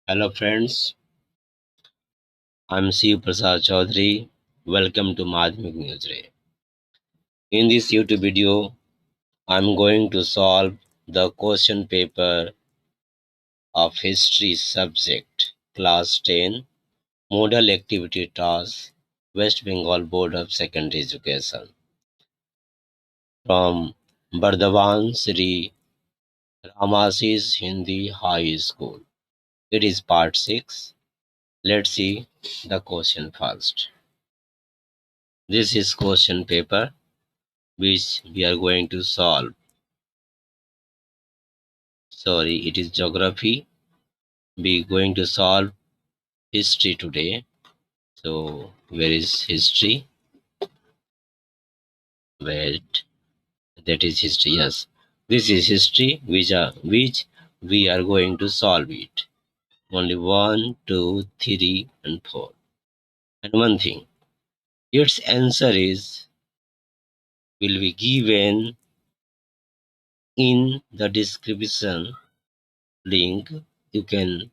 Hello friends, I'm Shiv Prasad Chaudhary. Welcome to Madhyamik News Ray. In this YouTube video, I'm going to solve the question paper of History subject, Class 10, Model Activity Task, West Bengal Board of Secondary Education, from Bardhavan Sri Ramasis Hindi High School. It is part 6. Let's see the question first. This is question paper which we are going to solve. Sorry, it is geography. We are going to solve history today. So where is history? Wait, that is history. Yes, this is history which we are going to solve it. Only 1, 2, 3, and 4. And one thing, its answer is will be given in the description link. You can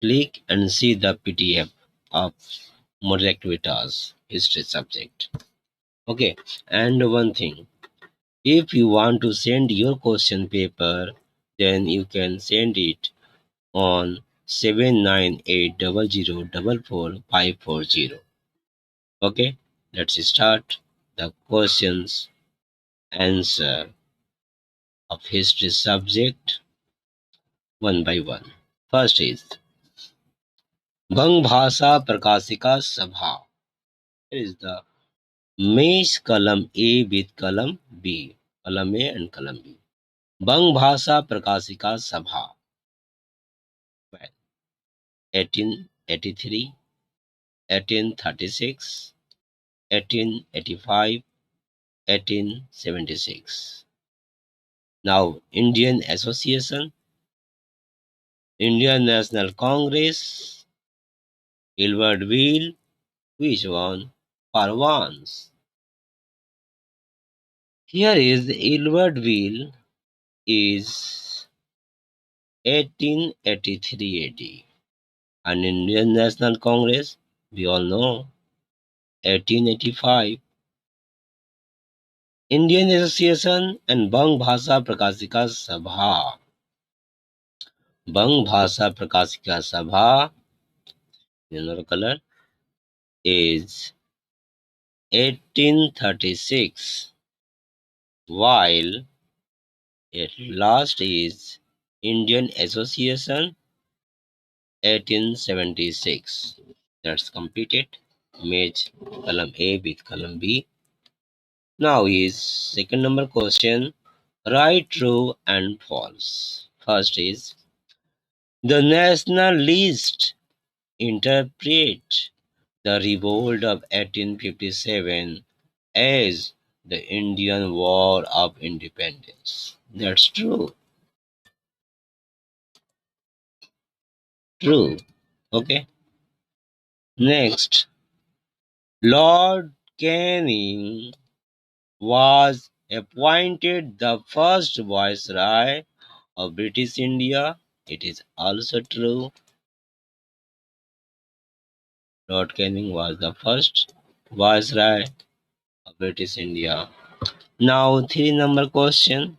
click and see the PDF of Model Activitas history subject. Okay, and one thing, if you want to send your question paper, then you can send it on 7980044540. Okay, let's start the questions answer of history subject one by one. First is Bang Bhasha Prakashika Sabha. Here is the Mesh column A with column B, column A and column B. Bang Bhasha Prakashika Sabha. Well, 1883, 1836, 1885, 1876. Now, Indian Association, Indian National Congress, Gilbert Wheel, which one? For once. Here is Gilbert Wheel is 1883 AD. And Indian National Congress, we all know, 1885. Indian Association and Bang Bhasha Prakashika Sabha. Bang Bhasha Prakashika Sabha, yellow color, is 1836, while at last is Indian Association 1876. That's completed. Match column A with column B. Now is second number question. Write true and false. First is the nationalists interpret the revolt of 1857 as the Indian War of Independence. That's true. True. Okay. Next, Lord Canning was appointed the first viceroy of British India. It is also true. Lord Canning was the first viceroy of British India. Now, three number question.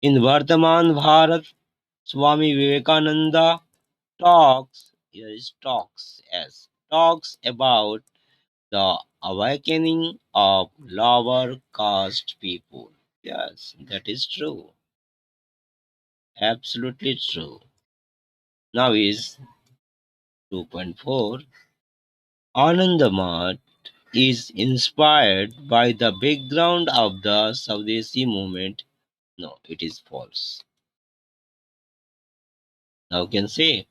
In Vartaman Bharat, Swami Vivekananda talks about the awakening of lower caste people. Yes, that is true. Absolutely true. Now is 2.4. Anandamath is inspired by the background of the Swadeshi movement. No, it is false. Now you can say,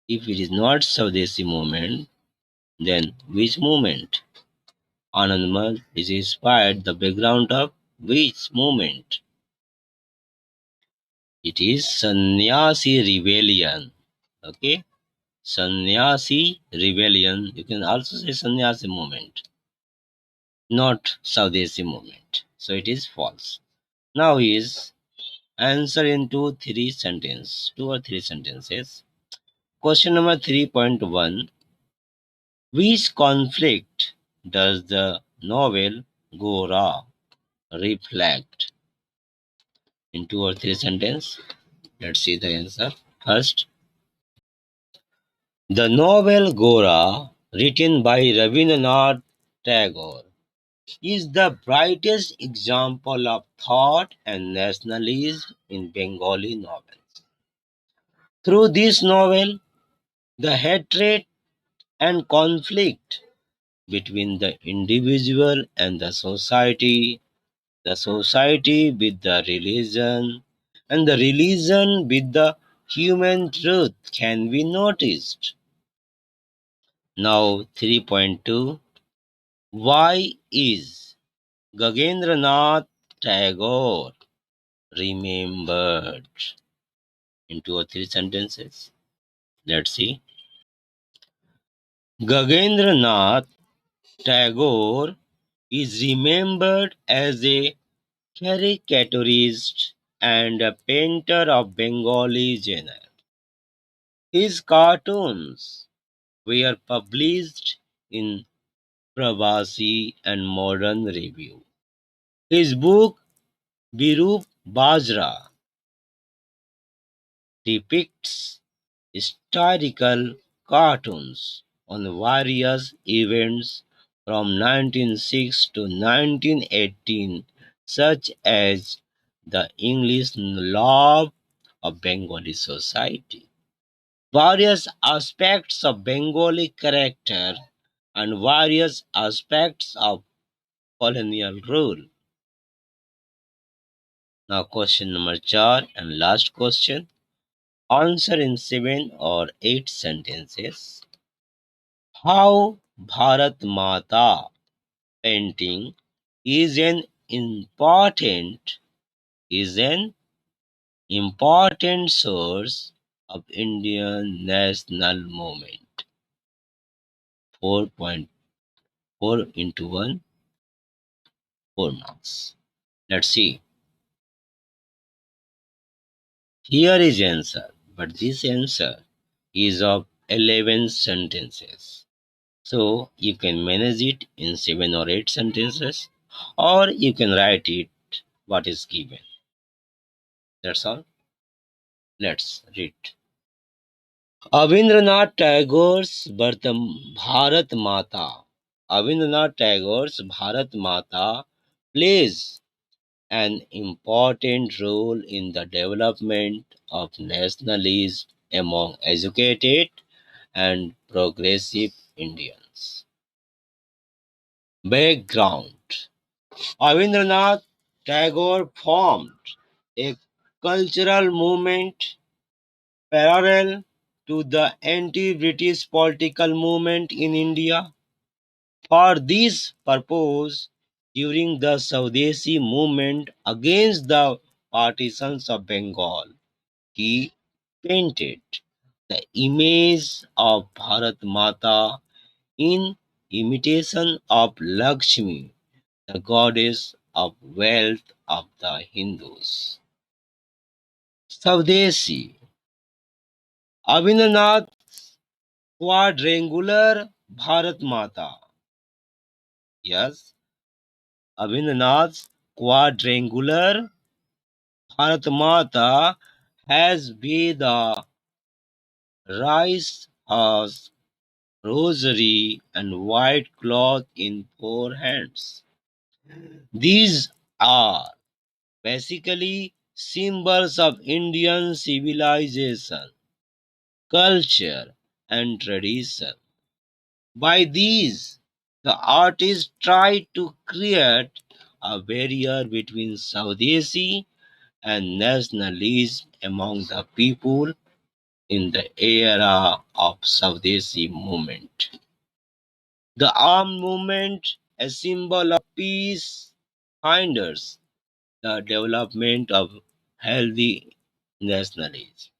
if it is not Swadeshi movement, then which movement? Anandamath is inspired the background of which movement? It is Sannyasi rebellion. Okay? Sannyasi rebellion. You can also say Sannyasi movement, not Swadeshi movement. So it is false. Now is answer into two or three sentences. Question number 3.1. Which conflict does the novel Gora reflect? In two or three sentences, let's see the answer. First, the novel Gora, written by Rabindranath Tagore, is the brightest example of thought and nationalism in Bengali novels. Through this novel, the hatred and conflict between the individual and the society with the religion, and the religion with the human truth can be noticed. Now, 3.2. Why is Gagendranath Tagore remembered? In two or three sentences. Let's see. Gagendranath Tagore is remembered as a caricaturist and a painter of Bengali genre. His cartoons were published in Pravasi and Modern Review. His book Birup Bajra depicts historical cartoons on various events from 1906 to 1918, such as the English love of Bengali society, various aspects of Bengali character, and various aspects of colonial rule. Now, question number 4 and last question. Answer in 7 or 8 sentences. How Bharat Mata painting is is an important source of Indian national movement. 4.4 into 1, 4 marks. Let's see. Here is answer, but this answer is of 11 sentences. So you can manage it in 7 or 8 sentences, or you can write it what is given. That's all. Let's read. Rabindranath Tagore's Bharat Mata. Rabindranath Tagore's Bharat Mata plays an important role in the development of nationalism among educated and progressive Indians. Background. Rabindranath Tagore formed a cultural movement parallel to the anti-British political movement in India. For this purpose, during the Swadeshi movement against the partisans of Bengal, he painted the image of Bharat Mata in imitation of Lakshmi, the goddess of wealth of the Hindus. Swadeshi. Abhinanath quadrangular Bharat Mata. Yes, Abhinanath's quadrangular Bharat Mata has Veda, rice horse, rosary, and white cloth in 4 hands. These are basically symbols of Indian civilization, culture, and tradition. By these, the artist tried to create a barrier between Swadeshi and nationalism among the people in the era of Swadeshi movement. The armed movement, a symbol of peace, hinders the development of healthy nationalism.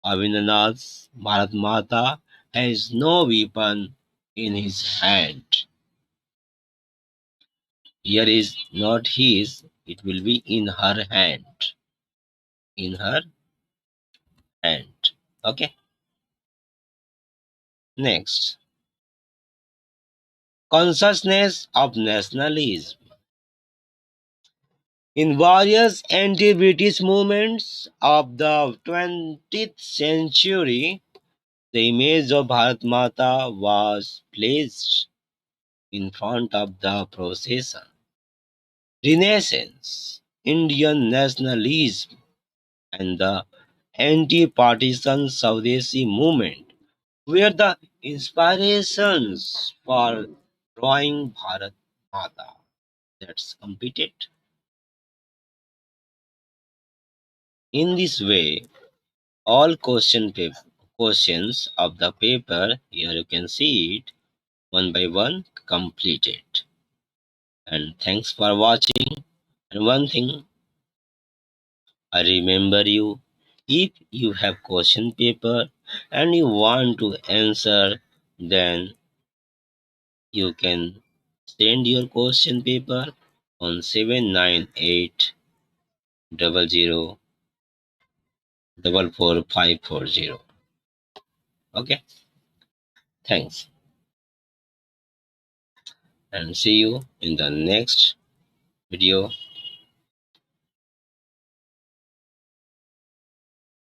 Rabindranath's Bharat Mata has no weapon in his hand. Here is not his, it will be in her hand. In her hand. Okay. Next, consciousness of nationalism. In various anti-British movements of the 20th century, the image of Bharat Mata was placed in front of the procession. Renaissance, Indian nationalism, and the anti-partisan Swadeshi movement were the inspirations for drawing Bharat Mata. That's completed. In this way, all questions of the paper, here you can see it, one by one completed. And thanks for watching. And one thing I remember you, if you have question paper and you want to answer, then you can send your question paper on 79800444540. Okay, thanks, and see you in the next video.